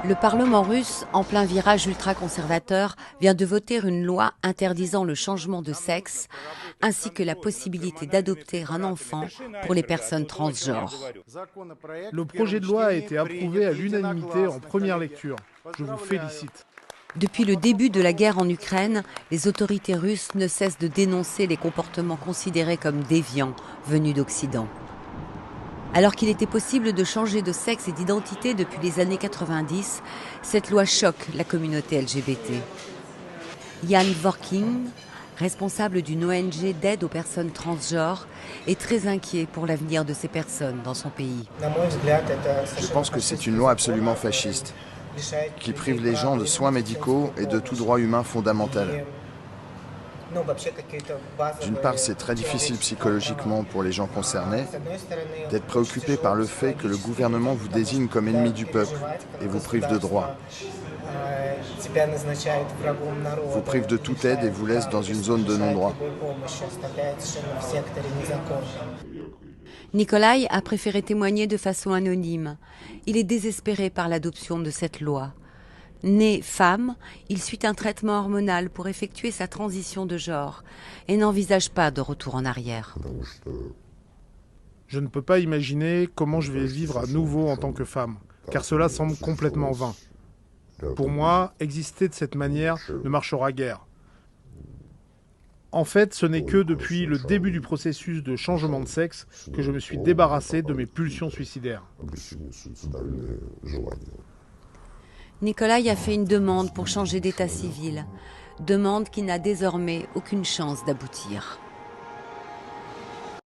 Le Parlement russe, en plein virage ultra-conservateur, vient de voter une loi interdisant le changement de sexe, ainsi que la possibilité d'adopter un enfant pour les personnes transgenres. Le projet de loi a été approuvé à l'unanimité en première lecture. Je vous félicite. Depuis le début de la guerre en Ukraine, les autorités russes ne cessent de dénoncer les comportements considérés comme déviants venus d'Occident. Alors qu'il était possible de changer de sexe et d'identité depuis les années 90, cette loi choque la communauté LGBT. Jan Dvorkin, responsable d'une ONG d'aide aux personnes transgenres, est très inquiet pour l'avenir de ces personnes dans son pays. Je pense que c'est une loi absolument fasciste, qui prive les gens de soins médicaux et de tout droit humain fondamental. D'une part, c'est très difficile psychologiquement pour les gens concernés d'être préoccupés par le fait que le gouvernement vous désigne comme ennemi du peuple et vous prive de droits. Vous prive de toute aide et vous laisse dans une zone de non-droit. Nikolai a préféré témoigner de façon anonyme. Il est désespéré par l'adoption de cette loi. Né femme, il suit un traitement hormonal pour effectuer sa transition de genre et n'envisage pas de retour en arrière. Je ne peux pas imaginer comment je vais vivre à nouveau en tant que femme, car cela semble complètement vain. Pour moi, exister de cette manière ne marchera guère. En fait, ce n'est que depuis le début du processus de changement de sexe que je me suis débarrassé de mes pulsions suicidaires. Nikolai a fait une demande pour changer d'état civil, demande qui n'a désormais aucune chance d'aboutir.